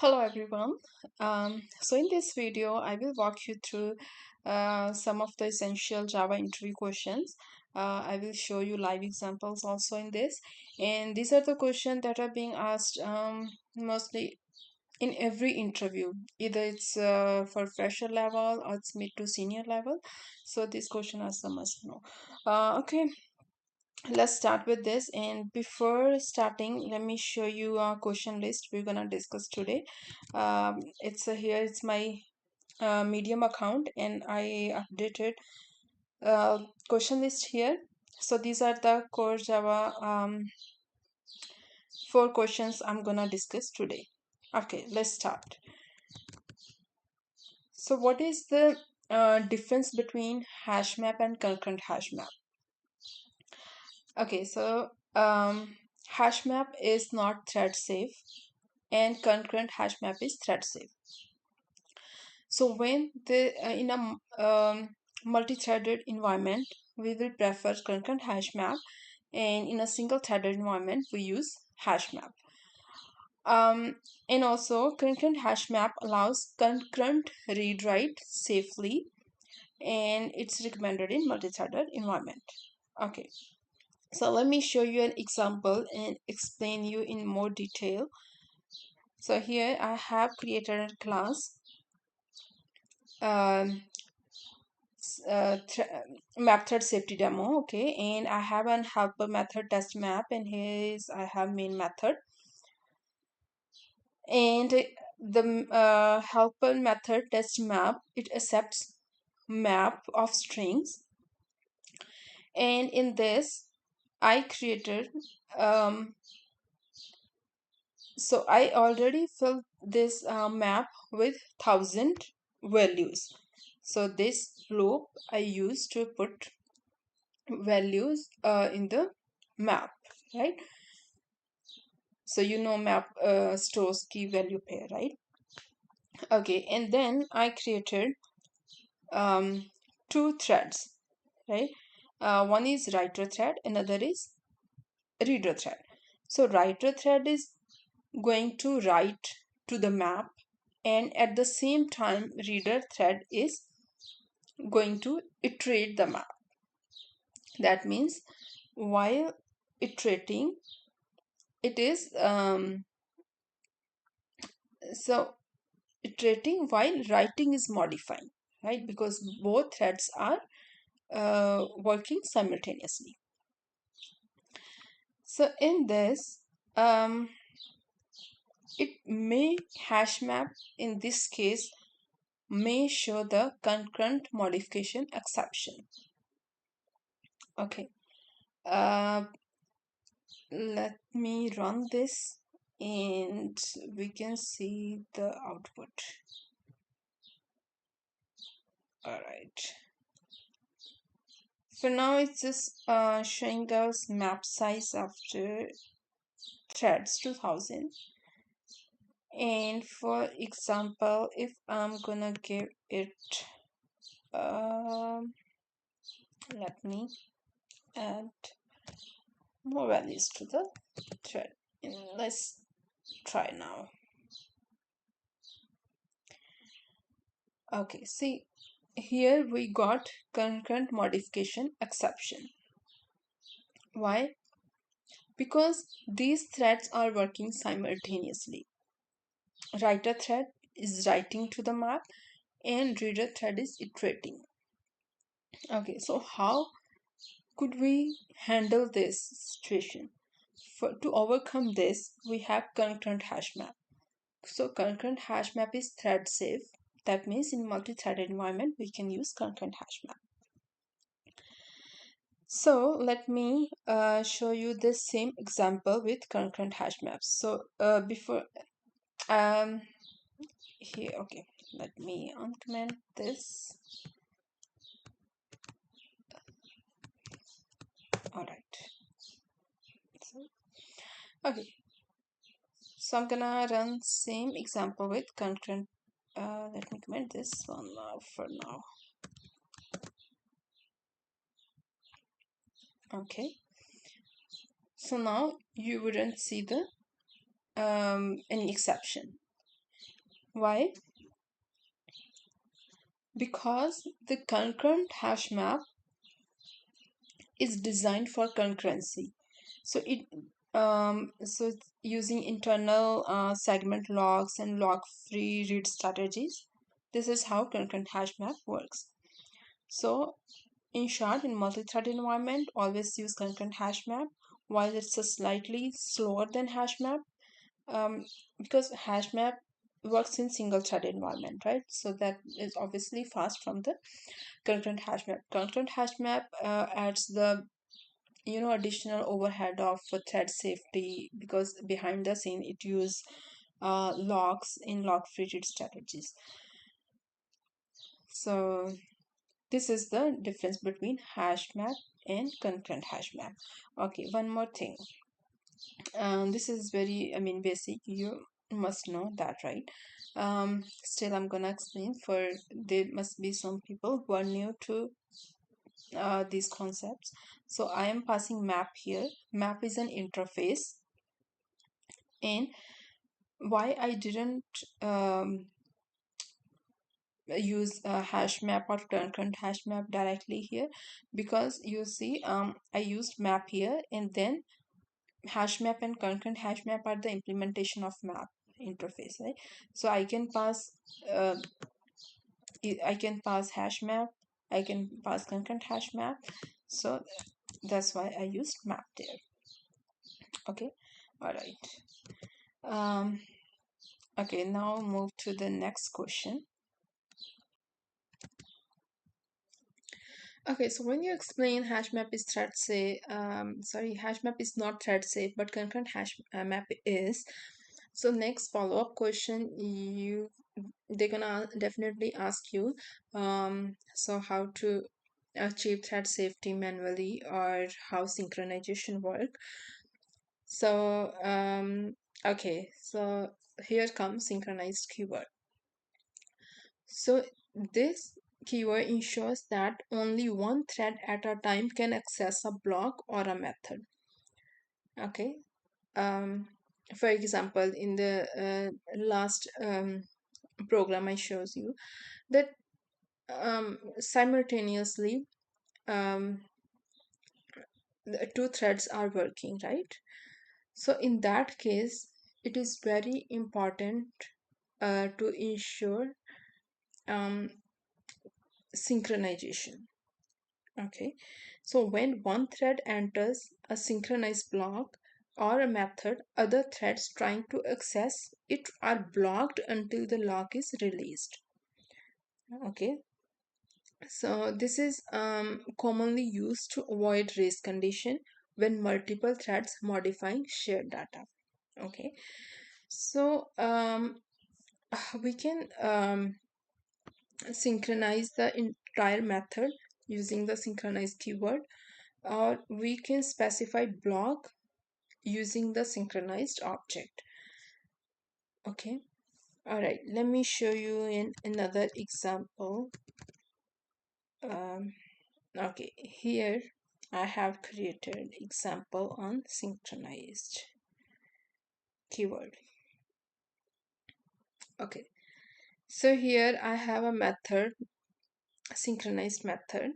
Hello everyone. So in this video, I will walk you through some of the essential Java interview questions. I will show you live examples also in this. And these are the questions that are being asked mostly in every interview. Either it's for fresher level or it's mid to senior level. So this question are some must know. Okay, let's start with this. And before starting, let me show you a question list we're gonna discuss today. Here it's my medium account and I updated question list here. So these are the core Java 4 questions I'm gonna discuss today. Okay, let's start. So what is the difference between HashMap and concurrent HashMap? Okay, so HashMap is not thread safe and concurrent HashMap is thread safe. So when in a multi-threaded environment, we will prefer concurrent HashMap, and in a single-threaded environment, we use HashMap. And also, concurrent HashMap allows concurrent read-write safely, and it's recommended in multi-threaded environment. Okay, so let me show you an example and explain you in more detail. So here I have created a class um, map thread safety demo. Okay, and I have an helper method test map, and here is I have main method, and the helper method test map, it accepts map of strings, and in this I created so I already filled this map with 1,000 values. So this loop I use to put values in the map, right? So you know map stores key value pair, right? Okay, and then I created two threads, right? One is writer thread, another is reader thread. So writer thread is going to write to the map, and at the same time reader thread is going to iterate the map. That means while iterating, it is so iterating while writing is modifying, right? Because both threads are working simultaneously. So in this, it may HashMap in this case may show the concurrent modification exception. Okay, uh, let me run this and we can see the output. All right. For now, it's just showing us map size after threads 2000. And for example, if I'm gonna give it, let me add more values to the thread. And let's try now. Okay, see here we got concurrent modification exception. Why? Because these threads are working simultaneously. Writer thread is writing to the map and reader thread is iterating. Okay, so how could we handle this situation? To overcome this, we have concurrent HashMap. So concurrent HashMap is thread safe. That means in multi-threaded environment, we can use concurrent HashMap. So let me show you this same example with concurrent HashMaps. So before here, okay, let me uncomment this. All right. Okay, so I'm gonna run same example with concurrent. Let me comment this one for now. Okay, so now you wouldn't see the any exception. Why? Because the concurrent hash map is designed for concurrency. So it's using internal segment logs and log free read strategies. This is how concurrent hash map works. So in short, in multi-thread environment, always use concurrent hash map. While it's a slightly slower than hash map, because hash map works in single thread environment, right? So that is obviously fast from the concurrent hash map. Concurrent hash map adds the additional overhead of thread safety, because behind the scene it use logs in log free read strategies. So this is the difference between hash map and concurrent hash map. Okay, one more thing. This is very, basic. You must know that, right? Still, I'm gonna explain. For there must be some people who are new to these concepts. So I am passing map here. Map is an interface, and why I didn't use hash map or concurrent hash map directly here, because you see I used map here, and then hash map and concurrent hash map are the implementation of map interface, right? So uh, I can pass hash map, I can pass concurrent hash map. So that's why I used map there. Okay, all right. um okay, now move to the next question. Okay, so when you explain HashMap is thread safe, sorry, HashMap is not thread safe, but concurrent hash map is. So next follow-up question, they're gonna definitely ask you, so how to achieve thread safety manually, or how synchronization work. So okay, so here comes synchronized keyword. So this keyword ensures that only one thread at a time can access a block or a method. Okay. Um, for example, in the last program I shows you that simultaneously um, the two threads are working, right? So in that case, it is very important to ensure um, synchronization. Okay, so when one thread enters a synchronized block or a method, other threads trying to access it are blocked until the lock is released. Okay, so this is commonly used to avoid race condition when multiple threads modifying shared data. Okay, so we can synchronize the entire method using the synchronized keyword, or we can specify block using the synchronized object. Okay, all right, let me show you in another example. Okay, here I have created example on synchronized keyword. Okay, so here I have a method, synchronized method,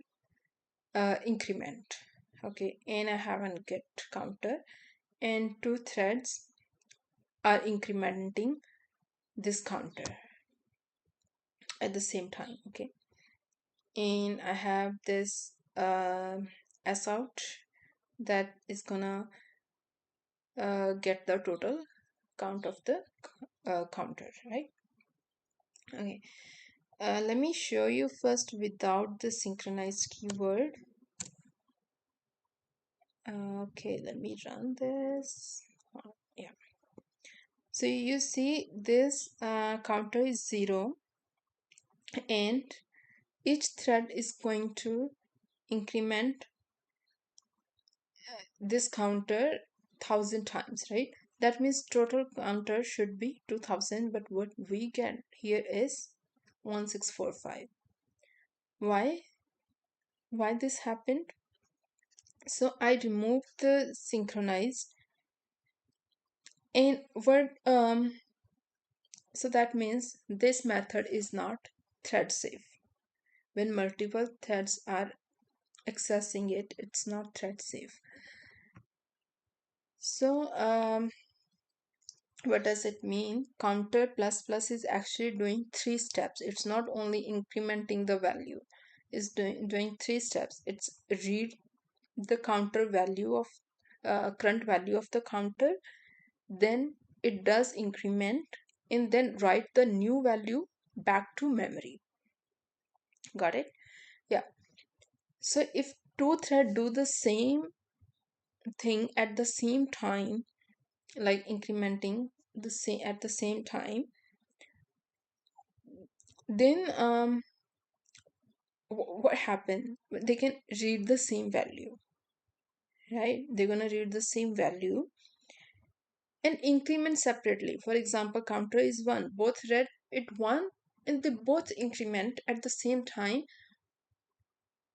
increment. Okay, and I have a get counter, and two threads are incrementing this counter at the same time. Okay, and I have this s out that is gonna get the total count of the counter, right? Okay, let me show you first without the synchronized keyword. Okay, let me run this. Yeah, so you see this counter is 0, and each thread is going to increment this counter 1000 times, right? That means total counter should be 2000, but what we get here is 1645. Why this happened? So I removed the synchronized, and what So that means this method is not thread safe. When multiple threads are accessing it, it's not thread safe. So what does it mean? Counter plus plus is actually doing 3 steps. It's not only incrementing the value, it's doing 3 steps. It's read the counter value of current value of the counter, then it does increment, and then write the new value back to memory. Got it? Yeah. So if two threads do the same thing at the same time, like incrementing the same at the same time, then what happened? They can read the same value, right? They're gonna read the same value and increment separately. For example, counter is 1, both read it 1, and they both increment at the same time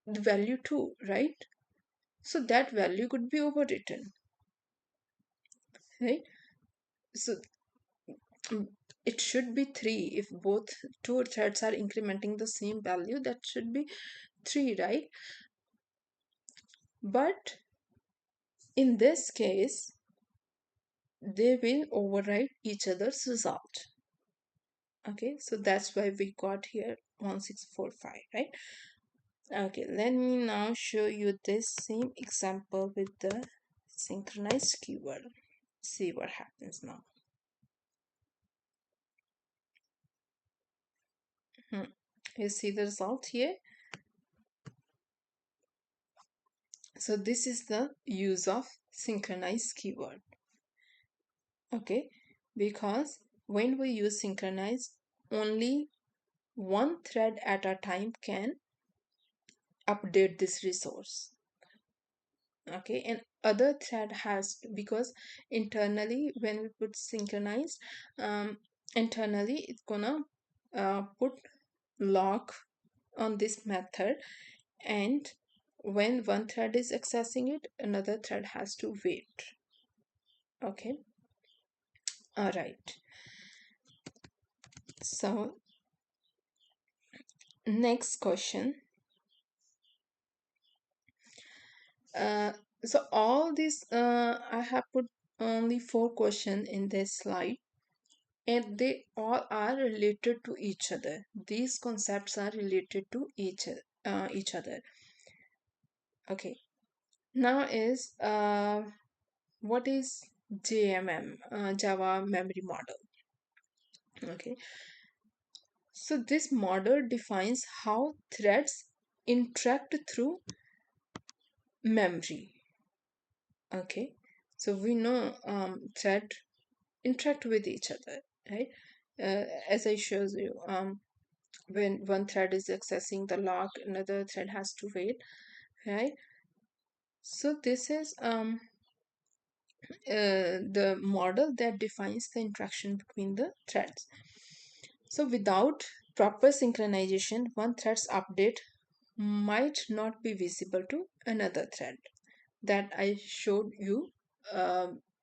the value 2, right? So that value could be overwritten, right? So it should be 3. If both two threads are incrementing the same value, that should be 3, right? But in this case, they will overwrite each other's result. Okay, so that's why we got here 1645, right? Okay, let me now show you this same example with the synchronized keyword. See what happens now. You see the result here. So this is the use of synchronized keyword. Okay, because when we use synchronized, only one thread at a time can update this resource. Okay, and other thread has, because internally when we put synchronized, internally it's gonna put lock on this method, and when one thread is accessing it, another thread has to wait. Okay, all right. So next question. So all this I have put only 4 questions in this slide, and they all are related to each other. These concepts are related to each other. Okay, now is what is JMM, Java Memory Model? Okay, so this model defines how threads interact through memory. Okay, so we know thread interact with each other, right? As I showed you, when one thread is accessing the lock, another thread has to wait, right? So this is the model that defines the interaction between the threads. So without proper synchronization, one thread's update might not be visible to another thread. That I showed you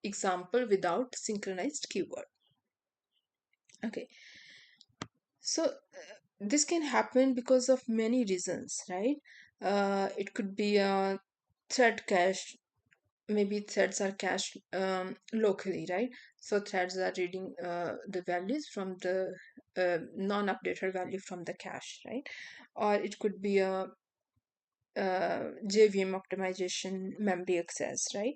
example without synchronized keyword. Okay, so this can happen because of many reasons, right? It could be a thread cache. Maybe threads are cached locally, right? So threads are reading the values from the non-updated value from the cache, right? Or it could be a JVM optimization memory access, right?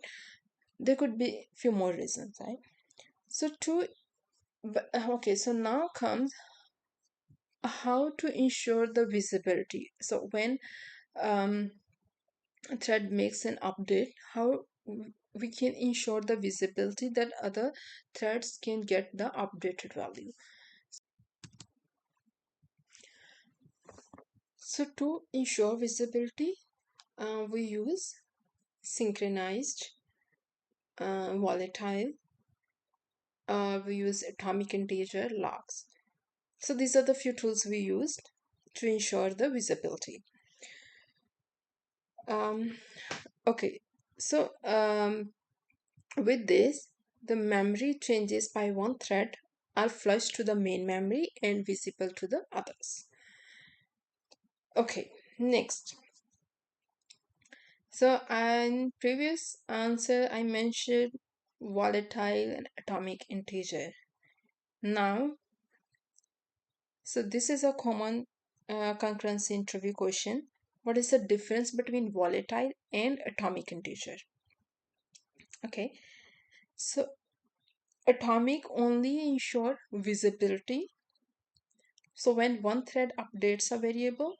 There could be few more reasons, right? So okay, so now comes how to ensure the visibility. So when a thread makes an update, how we can ensure the visibility that other threads can get the updated value. So to ensure visibility, we use synchronized, volatile, we use AtomicInteger logs. So these are the few tools we used to ensure the visibility. Okay, so with this, the memory changes by one thread are flushed to the main memory and visible to the others. Okay, next. So in previous answer I mentioned volatile and atomic integer. Now, so this is a common concurrency interview question. What is the difference between volatile and atomic integer? Okay, so atomic only ensure visibility. So when one thread updates a variable,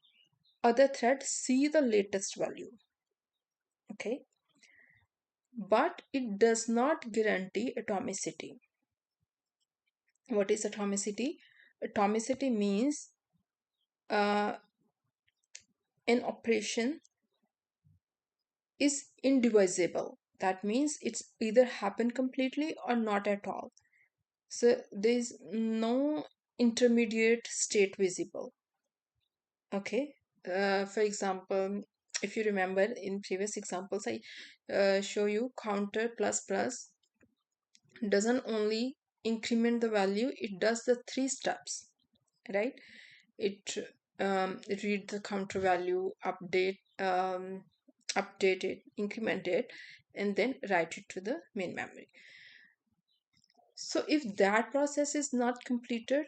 other threads see the latest value. Okay, but it does not guarantee atomicity. What is atomicity? Atomicity means uh, an operation is indivisible. That means it's either happen completely or not at all. So there is no intermediate state visible. Okay. For example, if you remember in previous examples, I show you counter plus plus doesn't only increment the value, it does the three steps, right? It read the counter value, update it, increment it, and then write it to the main memory. So if that process is not completed,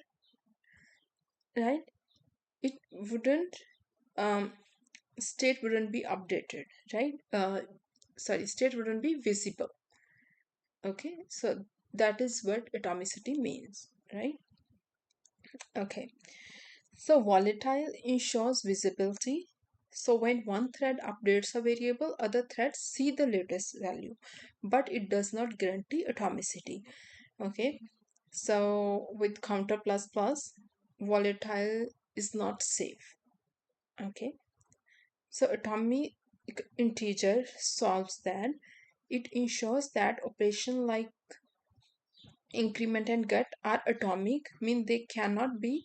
right, it wouldn't state wouldn't be updated, right? Sorry, state wouldn't be visible. Okay, so that is what atomicity means, right? Okay, so volatile ensures visibility. So when one thread updates a variable, other threads see the latest value, but it does not guarantee atomicity. Okay, so with counter plus plus, volatile is not safe. Okay, so atomic integer solves that. It ensures that operation like increment and get are atomic, mean they cannot be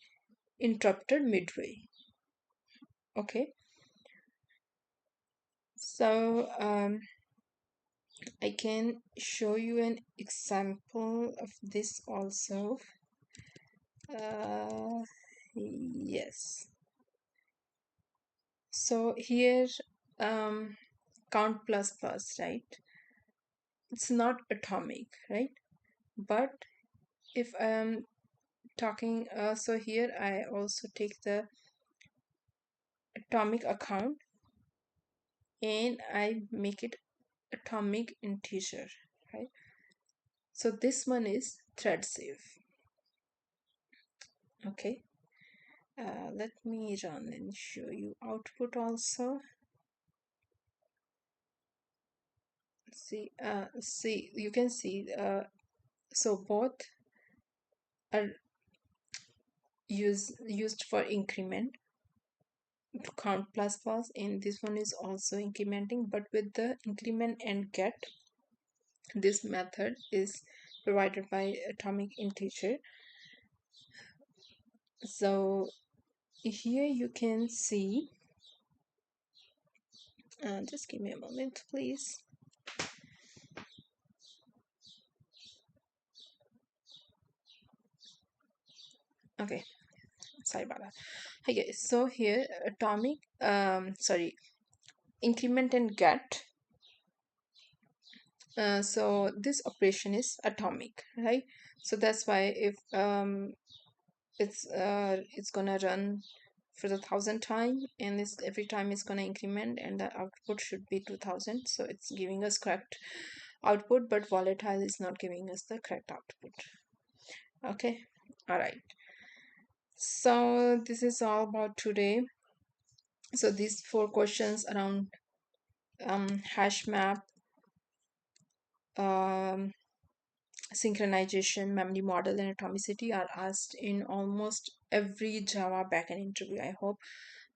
interrupted midway. Okay, so I can show you an example of this also. Yes, so here count plus plus, right? It's not atomic, right? But if I'm talking, so here I also take the atomic account and I make it atomic integer, right? So this one is thread safe. Okay, let me run and show you output also. See, you can see, so both are used for increment to count plus plus, and this one is also incrementing, but with the increment and get, this method is provided by atomic integer. So here you can see, just give me a moment please. Okay, sorry about that. Okay, so here atomic increment and get, so this operation is atomic, right? So that's why if it's gonna run for the 1,000 time, and this every time it's gonna increment, and the output should be 2,000, so it's giving us correct output, but volatile is not giving us the correct output. Okay, all right, so this is all about today. So these 4 questions around HashMap, um, synchronization, memory model, and atomicity are asked in almost every Java backend interview. I hope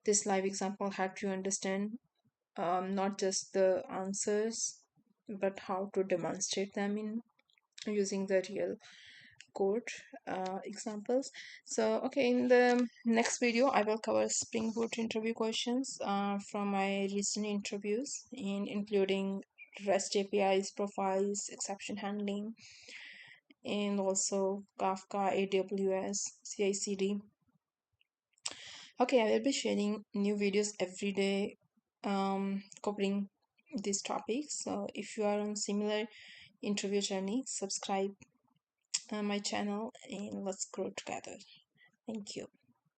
this live example helped you understand not just the answers, but how to demonstrate them in using the real code examples. So okay, in the next video I will cover Spring Boot interview questions from my recent interviews, including REST APIs, profiles, exception handling, and also Kafka, AWS, CI/CD. Okay, I will be sharing new videos every day covering these topics. So if you are on similar interview journey, subscribe my channel and let's grow together. Thank you.